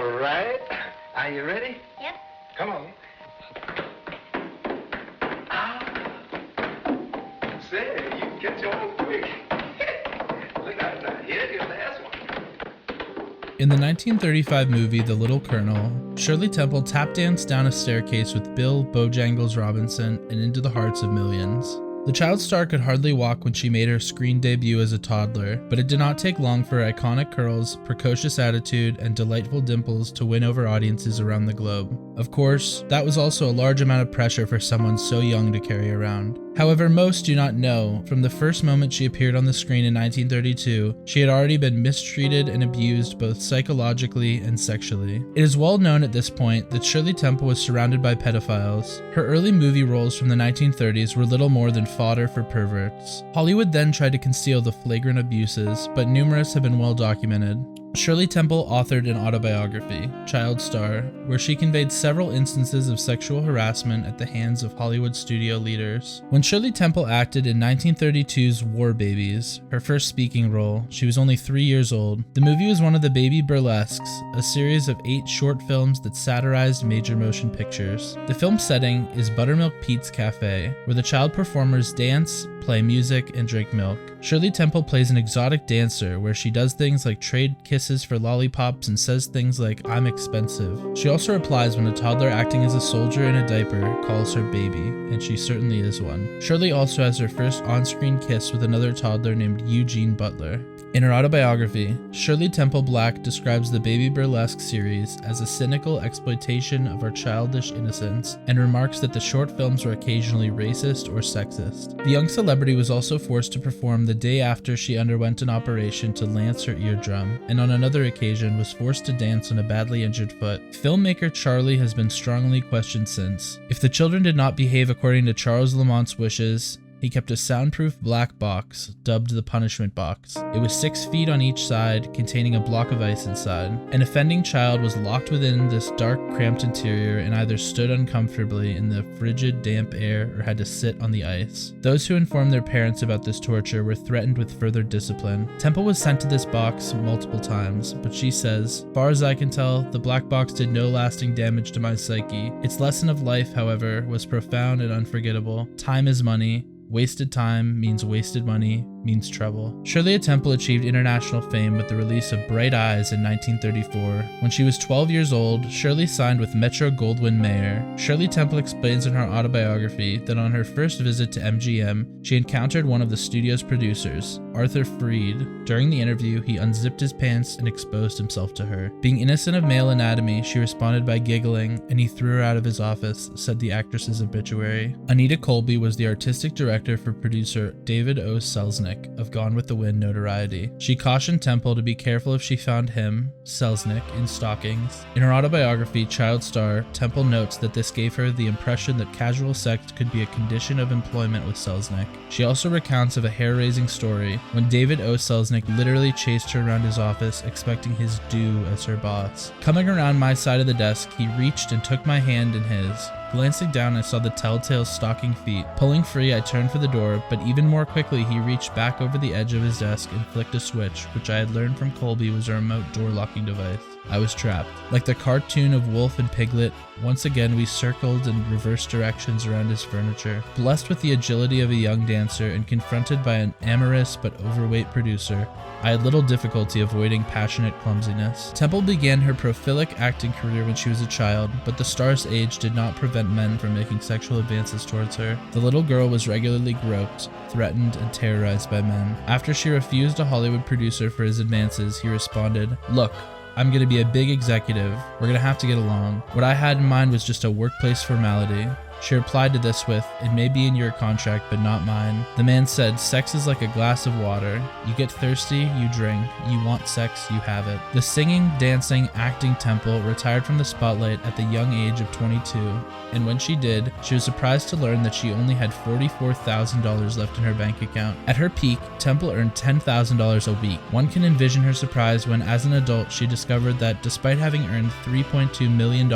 All right. Are you ready? Yep. Come on. Say, you catch on quick. Look out now. Here's your last one. In the 1935 movie The Little Colonel, Shirley Temple tap danced down a staircase with Bill Bojangles Robinson and into the hearts of millions. The child star could hardly walk when she made her screen debut as a toddler, but it did not take long for her iconic curls, precocious attitude, and delightful dimples to win over audiences around the globe. Of course, that was also a large amount of pressure for someone so young to carry around. However, most do not know, from the first moment she appeared on the screen in 1932, she had already been mistreated and abused both psychologically and sexually. It is well known at this point that Shirley Temple was surrounded by pedophiles. Her early movie roles from the 1930s were little more than fodder for perverts. Hollywood then tried to conceal the flagrant abuses, but numerous have been well documented. Shirley Temple authored an autobiography, Child Star, where she conveyed several instances of sexual harassment at the hands of Hollywood studio leaders. When Shirley Temple acted in 1932's War Babies, her first speaking role, she was only 3 years old. The movie was one of the Baby Burlesques, a series of 8 short films that satirized major motion pictures. The film setting is Buttermilk Pete's Cafe, where the child performers dance, play music, and drink milk. Shirley Temple plays an exotic dancer where she does things like trade kisses for lollipops and says things like, "I'm expensive." She also replies when a toddler acting as a soldier in a diaper calls her baby, and she certainly is one. Shirley also has her first on-screen kiss with another toddler named Eugene Butler. In her autobiography, Shirley Temple Black describes the Baby Burlesque series as a cynical exploitation of our childish innocence and remarks that the short films were occasionally racist or sexist. The young celebrity was also forced to perform the day after she underwent an operation to lance her eardrum, and on another occasion was forced to dance on a badly injured foot. Filmmaker Charlie has been strongly questioned since. If the children did not behave according to Charles Lamont's wishes, he kept a soundproof black box, dubbed the punishment box. It was 6 feet on each side, containing a block of ice inside. An offending child was locked within this dark, cramped interior and either stood uncomfortably in the frigid, damp air or had to sit on the ice. Those who informed their parents about this torture were threatened with further discipline. Temple was sent to this box multiple times, but she says, "Far as I can tell, the black box did no lasting damage to my psyche. Its lesson of life, however, was profound and unforgettable. Time is money. Wasted time means wasted money, means trouble." Shirley Temple achieved international fame with the release of Bright Eyes in 1934. When she was 12 years old, Shirley signed with Metro-Goldwyn-Mayer. Shirley Temple explains in her autobiography that on her first visit to MGM, she encountered one of the studio's producers, Arthur Freed. During the interview, he unzipped his pants and exposed himself to her. Being innocent of male anatomy, she responded by giggling, and he threw her out of his office, said the actress's obituary. Anita Colby was the artistic director for producer David O. Selznick of Gone with the Wind notoriety. She cautioned Temple to be careful if she found him, Selznick, in stockings. In her autobiography, Child Star, Temple notes that this gave her the impression that casual sex could be a condition of employment with Selznick. She also recounts of a hair-raising story when David O. Selznick literally chased her around his office expecting his due as her boss. Coming around my side of the desk, he reached and took my hand in his. Glancing down, I saw the telltale stocking feet. Pulling free, I turned for the door, but even more quickly, he reached back over the edge of his desk and flicked a switch, which I had learned from Colby was a remote door locking device. I was trapped. Like the cartoon of Wolf and Piglet, once again we circled in reverse directions around his furniture. Blessed with the agility of a young dancer and confronted by an amorous but overweight producer, I had little difficulty avoiding passionate clumsiness. Temple began her prolific acting career when she was a child, but the star's age did not prevent men from making sexual advances towards her. The little girl was regularly groped, threatened, and terrorized by men. After she refused a Hollywood producer for his advances, he responded, "Look, I'm gonna be a big executive. We're gonna have to get along." What I had in mind was just a workplace formality. She replied to this with, "It may be in your contract, but not mine." The man said, "Sex is like a glass of water. You get thirsty, you drink. You want sex, you have it." The singing, dancing, acting Temple retired from the spotlight at the young age of 22, and when she did, she was surprised to learn that she only had $44,000 left in her bank account. At her peak, Temple earned $10,000 a week. One can envision her surprise when, as an adult, she discovered that despite having earned $3.2 million,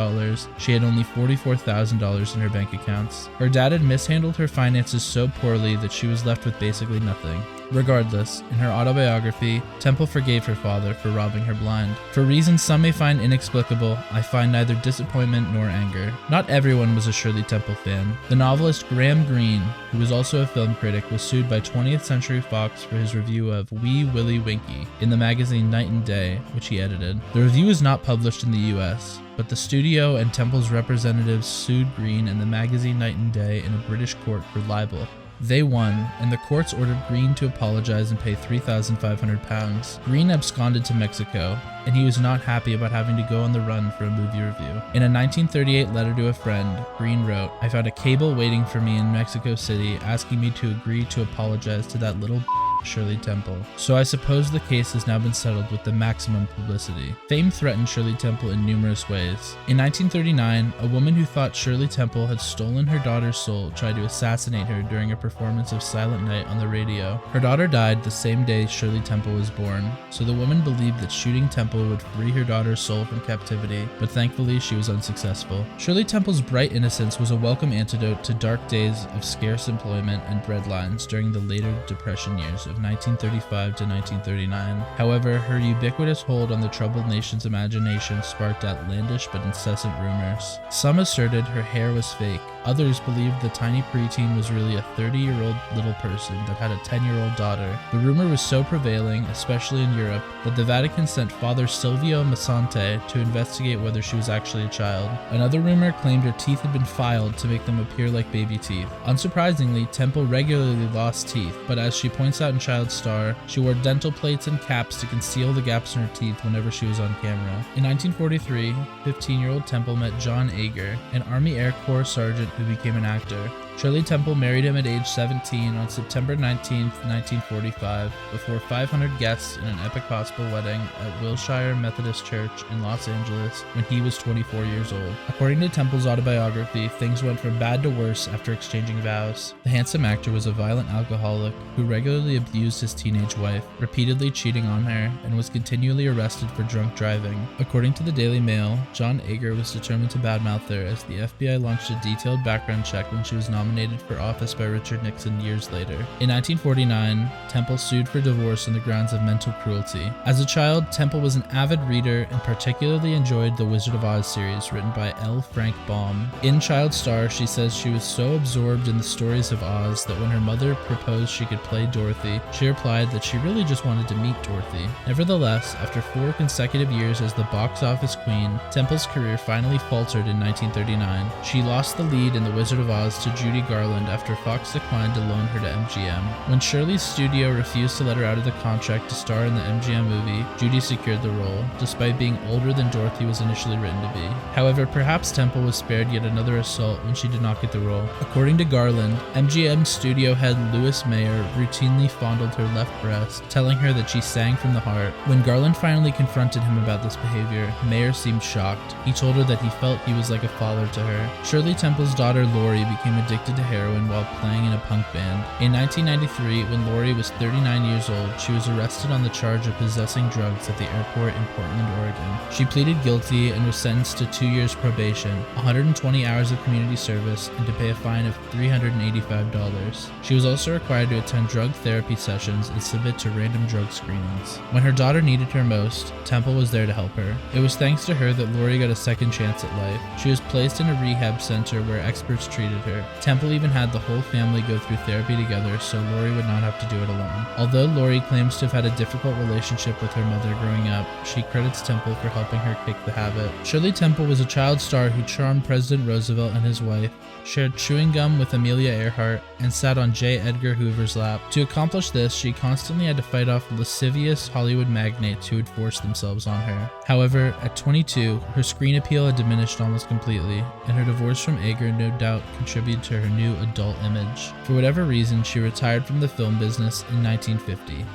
she had only $44,000 in her bank accounts. Her dad had mishandled her finances so poorly that she was left with basically nothing. Regardless, in her autobiography, Temple forgave her father for robbing her blind. For reasons some may find inexplicable, I find neither disappointment nor anger. Not everyone was a Shirley Temple fan. The novelist Graham Greene, who was also a film critic, was sued by 20th Century Fox for his review of Wee Willie Winkie in the magazine Night and Day, which he edited. The review was not published in the US, but the studio and Temple's representatives sued Greene and the magazine Night and Day in a British court for libel. They won, and the courts ordered Greene to apologize and pay £3,500. Greene absconded to Mexico, and he was not happy about having to go on the run for a movie review. In a 1938 letter to a friend, Greene wrote, "I found a cable waiting for me in Mexico City asking me to agree to apologize to that little Shirley Temple. So I suppose the case has now been settled with the maximum publicity." Fame threatened Shirley Temple in numerous ways. In 1939, a woman who thought Shirley Temple had stolen her daughter's soul tried to assassinate her during a performance of Silent Night on the radio. Her daughter died the same day Shirley Temple was born, so the woman believed that shooting Temple would free her daughter's soul from captivity, but thankfully she was unsuccessful. Shirley Temple's bright innocence was a welcome antidote to dark days of scarce employment and breadlines during the later Depression years of 1935 to 1939. However, her ubiquitous hold on the troubled nation's imagination sparked outlandish but incessant rumors. Some asserted her hair was fake. Others believed the tiny preteen was really a 30-year-old little person that had a 10-year-old daughter. The rumor was so prevailing, especially in Europe, that the Vatican sent Father Silvio Massante to investigate whether she was actually a child. Another rumor claimed her teeth had been filed to make them appear like baby teeth. Unsurprisingly, Temple regularly lost teeth, but as she points out in Child Star, she wore dental plates and caps to conceal the gaps in her teeth whenever she was on camera. In 1943, 15-year-old Temple met John Ager, an Army Air Corps sergeant who became an actor. Shirley Temple married him at age 17 on September 19, 1945, before 500 guests in an Episcopal wedding at Wilshire Methodist Church in Los Angeles when he was 24 years old. According to Temple's autobiography, things went from bad to worse after exchanging vows. The handsome actor was a violent alcoholic who regularly abused his teenage wife, repeatedly cheating on her, and was continually arrested for drunk driving. According to the Daily Mail, John Ager was determined to badmouth her as the FBI launched a detailed background check when she was nominated for office by Richard Nixon years later. In 1949, Temple sued for divorce on the grounds of mental cruelty. As a child, Temple was an avid reader and particularly enjoyed the Wizard of Oz series written by L. Frank Baum. In Child Star, she says she was so absorbed in the stories of Oz that when her mother proposed she could play Dorothy, she replied that she really just wanted to meet Dorothy. Nevertheless, after 4 consecutive years as the box office queen, Temple's career finally faltered in 1939. She lost the lead in The Wizard of Oz to Judy Garland after Fox declined to loan her to MGM. When Shirley's studio refused to let her out of the contract to star in the MGM movie, Judy secured the role, despite being older than Dorothy was initially written to be. However, perhaps Temple was spared yet another assault when she did not get the role. According to Garland, MGM studio head Louis Mayer routinely fondled her left breast, telling her that she sang from the heart. When Garland finally confronted him about this behavior, Mayer seemed shocked. He told her that he felt he was like a father to her. Shirley Temple's daughter Lori became addicted to heroin while playing in a punk band. In 1993, when Lori was 39 years old, she was arrested on the charge of possessing drugs at the airport in Portland, Oregon. She pleaded guilty and was sentenced to 2 years probation, 120 hours of community service, and to pay a fine of $385. She was also required to attend drug therapy sessions and submit to random drug screenings. When her daughter needed her most, Temple was there to help her. It was thanks to her that Lori got a second chance at life. She was placed in a rehab center where experts treated her. Temple even had the whole family go through therapy together so Lori would not have to do it alone. Although Lori claims to have had a difficult relationship with her mother growing up, she credits Temple for helping her kick the habit. Shirley Temple was a child star who charmed President Roosevelt and his wife, shared chewing gum with Amelia Earhart, and sat on J. Edgar Hoover's lap. To accomplish this, she constantly had to fight off lascivious Hollywood magnates who would force themselves on her. However, at 22, her screen appeal had diminished almost completely, and her divorce from Ager no doubt contributed to her new adult image. For whatever reason, she retired from the film business in 1950.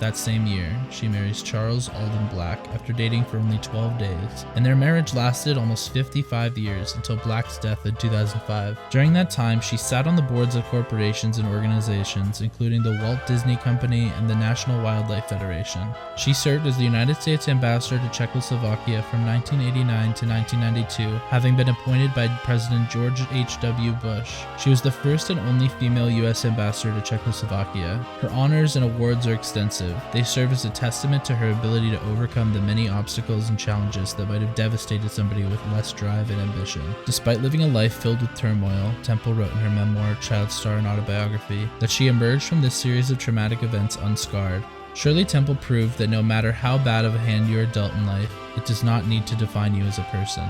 That same year, she marries Charles Alden Black after dating for only 12 days, and their marriage lasted almost 55 years until Black's death in 2005. During that time, she sat on the boards of corporations and organizations, including the Walt Disney Company and the National Wildlife Federation. She served as the United States ambassador to Czechoslovakia from 1989 to 1992, having been appointed by President George H.W. Bush. She was the first and only female U.S. ambassador to Czechoslovakia. Her honors and awards are extensive. They serve as a testament to her ability to overcome the many obstacles and challenges that might have devastated somebody with less drive and ambition. Despite living a life filled with turmoil, Temple wrote in her memoir, Child Star and Autobiography, that she emerged from this series of traumatic events unscarred. Shirley Temple proved that no matter how bad of a hand you are dealt in life, it does not need to define you as a person.